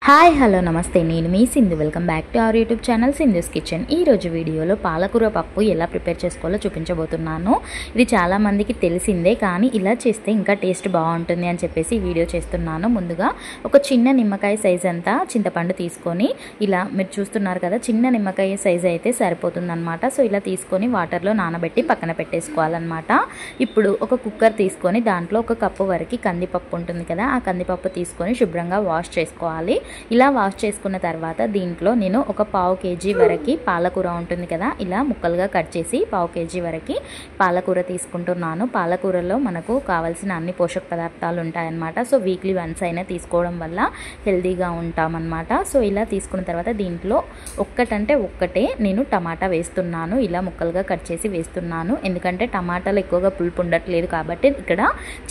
Hi hello నమస్తే నేను మీ Sindhu welcome back to our YouTube channel Sindhu's kitchen. ఈ రోజు వీడియోలో పాలకూర పప్పు ఎలా ప్రిపేర్ చేసుకోవాలో చూపించబోతున్నాను. ఇది చాలామందికి తెలిసిందే, కానీ ఇలా చేస్తే ఇంకా టేస్ట్ బాగుంటుంది అని చెప్పేసి ఈ వీడియో చేస్తున్నాను. ముందుగా ఒక చిన్న నిమ్మకాయ సైజ్ అంతా చింతపండు తీసుకొని, ఇలా మీరు చూస్తున్నారు కదా, చిన్న నిమ్మకాయ సైజ్ అయితే సరిపోతుందన్నమాట. సో ఇలా తీసుకొని వాటర్లో నానబెట్టి పక్కన పెట్టేసుకోవాలన్నమాట. ఇప్పుడు ఒక కుక్కర్ తీసుకొని దాంట్లో ఒక కప్పు వరకు కందిపప్పు ఉంటుంది కదా, ఆ కందిపప్పు తీసుకొని శుభ్రంగా వాష్ చేసుకోవాలి. ఇలా వాష్ చేసుకున్న తర్వాత దీంట్లో నేను ఒక పావు కేజీ వరకు పాలకూర ఉంటుంది కదా, ఇలా ముక్కలుగా కట్ చేసి పావు కేజీ వరకు పాలకూర తీసుకుంటున్నాను. పాలకూరలో మనకు కావాల్సిన అన్ని పోషక పదార్థాలు ఉంటాయన్నమాట. సో వీక్లీ వన్స్ అయినా తీసుకోవడం వల్ల హెల్తీగా ఉంటామన్నమాట. సో ఇలా తీసుకున్న తర్వాత దీంట్లో ఒక్కటే నేను టమాటా వేస్తున్నాను. ఇలా ముక్కలుగా కట్ చేసి వేస్తున్నాను, ఎందుకంటే టమాటాలు ఎక్కువగా పులుపు ఉండట్లేదు కాబట్టి ఇక్కడ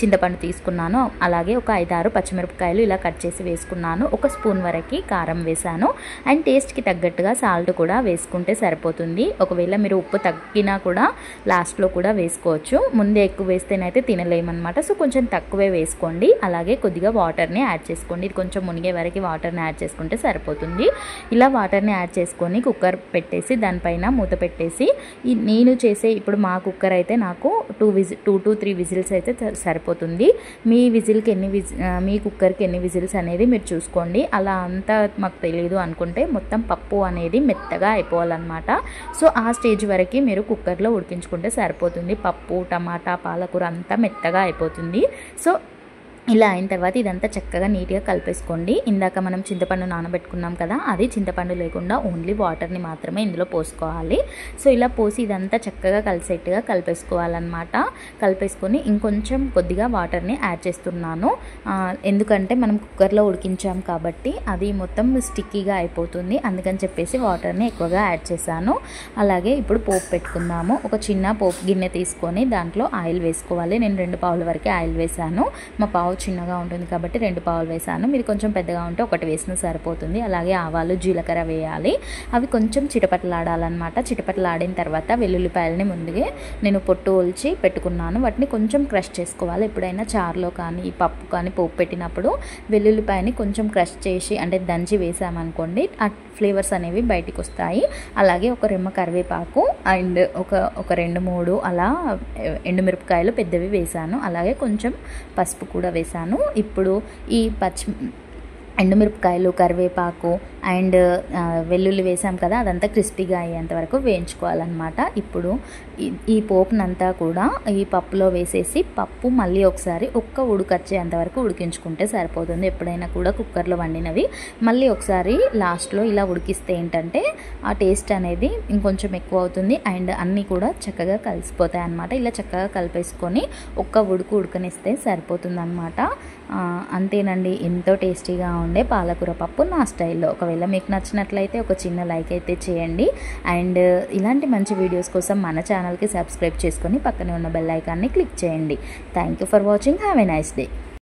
చింతపండు తీసుకున్నాను. అలాగే ఒక 5-6 పచ్చిమిరపకాయలు ఇలా కట్ చేసి వేసుకున్నాను. ఒక స్పూన్ వరకు కారం వేసాను. అండ్ టేస్ట్కి తగ్గట్టుగా సాల్ట్ కూడా వేసుకుంటే సరిపోతుంది. ఒకవేళ మీరు ఉప్పు తగ్గినా కూడా లాస్ట్లో కూడా వేసుకోవచ్చు. ముందే ఎక్కువ వేస్తేనైతే తినలేమన్నమాట. సో కొంచెం తక్కువే వేసుకోండి. అలాగే కొద్దిగా వాటర్ని యాడ్ చేసుకోండి. ఇది కొంచెం మునిగే వరకు వాటర్ని యాడ్ చేసుకుంటే సరిపోతుంది. ఇలా వాటర్ని యాడ్ చేసుకొని కుక్కర్ పెట్టేసి దానిపైన మూత పెట్టేసి, నేను చేసే ఇప్పుడు మా కుక్కర్ అయితే నాకు 2 to 3 విజిల్స్ అయితే సరిపోతుంది. మీ విజిల్కి మీ కుక్కర్కి ఎన్ని విజిల్స్ అనేది మీరు చూసుకోండి. అలా అంతా మాకు తెలియదు అనుకుంటే మొత్తం పప్పు అనేది మెత్తగా అయిపోవాలన్నమాట. సో ఆ స్టేజ్ వరకు మీరు కుక్కర్లో ఉడికించుకుంటే సరిపోతుంది. పప్పు, టమాటా, పాలకూర అంతా మెత్తగా అయిపోతుంది. సో ఇలా అయిన తర్వాత ఇదంతా చక్కగా నీట్గా కలిపేసుకోండి. ఇందాక మనం చింతపండు నానబెట్టుకున్నాం కదా, అది చింతపండు లేకుండా ఓన్లీ వాటర్ని మాత్రమే ఇందులో పోసుకోవాలి. సో ఇలా పోసి ఇదంతా చక్కగా కలిసేట్టుగా కలిపేసుకోవాలన్నమాట. కలిపేసుకొని ఇంకొంచెం కొద్దిగా వాటర్ని యాడ్ చేస్తున్నాను, ఎందుకంటే మనం కుక్కర్లో ఉడికించాం కాబట్టి అది మొత్తం స్టిక్కీగా అయిపోతుంది. అందుకని చెప్పేసి వాటర్ని ఎక్కువగా యాడ్ చేశాను. అలాగే ఇప్పుడు పోపు పెట్టుకుందాము. ఒక చిన్న పోపు గిన్నె తీసుకొని దాంట్లో ఆయిల్ వేసుకోవాలి. నేను 2 పావుల వరకు ఆయిల్ వేసాను. మా పావు చిన్నగా ఉంటుంది కాబట్టి 2 పావులు వేసాను. మీరు కొంచెం పెద్దగా ఉంటే 1 వేసినా సరిపోతుంది. అలాగే ఆవాలు, జీలకర్ర వేయాలి. అవి కొంచెం చిటపటలాడాలన్నమాట. చిటపటలాడిన తర్వాత వెల్లుల్లిపాయలని ముందుగా నేను పొట్టు ఒలిచి పెట్టుకున్నాను. వాటిని కొంచెం క్రష్ చేసుకోవాలి. ఎప్పుడైనా చారులో కానీ పప్పు కానీ పోపు పెట్టినప్పుడు వెల్లుల్లిపాయని కొంచెం క్రష్ చేసి అంటే దంచి వేసామనుకోండి, ఆ ఫ్లేవర్స్ అనేవి బయటికి వస్తాయి. అలాగే ఒక రెమ్మ కరివేపాకు అండ్ ఒక 2-3 అలా ఎండుమిరపకాయలు పెద్దవి వేసాను. అలాగే కొంచెం పసుపు కూడా వేసాను. ఇప్పుడు ఈ ఎండుమిరపకాయలు, కరివేపాకు అండ్ వెల్లుల్లి వేసాం కదా, అదంతా క్రిస్పీగా అయ్యేంత వరకు వేయించుకోవాలన్నమాట. ఇప్పుడు ఈ పోపునంతా కూడా ఈ పప్పులో వేసేసి పప్పు మళ్ళీ ఒకసారి ఉడకొచ్చేంత వరకు ఉడికించుకుంటే సరిపోతుంది. ఎప్పుడైనా కూడా కుక్కర్లో వండినవి మళ్ళీ ఒకసారి లాస్ట్లో ఇలా ఉడికిస్తే ఏంటంటే ఆ టేస్ట్ అనేది ఇంకొంచెం ఎక్కువ అవుతుంది అండ్ అన్నీ కూడా చక్కగా కలిసిపోతాయి అన్నమాట. ఇలా చక్కగా కలిపేసుకొని ఉడకనిస్తే సరిపోతుంది అన్నమాట. అంతేనండి, ఎంతో టేస్టీగా ఉండే పాలకూర పప్పు నా స్టైల్లో. ఒకవేళ మీకు నచ్చినట్లయితే ఒక చిన్న లైక్ అయితే చేయండి. అండ్ ఇలాంటి మంచి వీడియోస్ కోసం మన ఛానల్కి సబ్స్క్రైబ్ చేసుకొని పక్కనే ఉన్న బెల్ ఐకాన్ని క్లిక్ చేయండి. Thank you for watching. Have a nice day.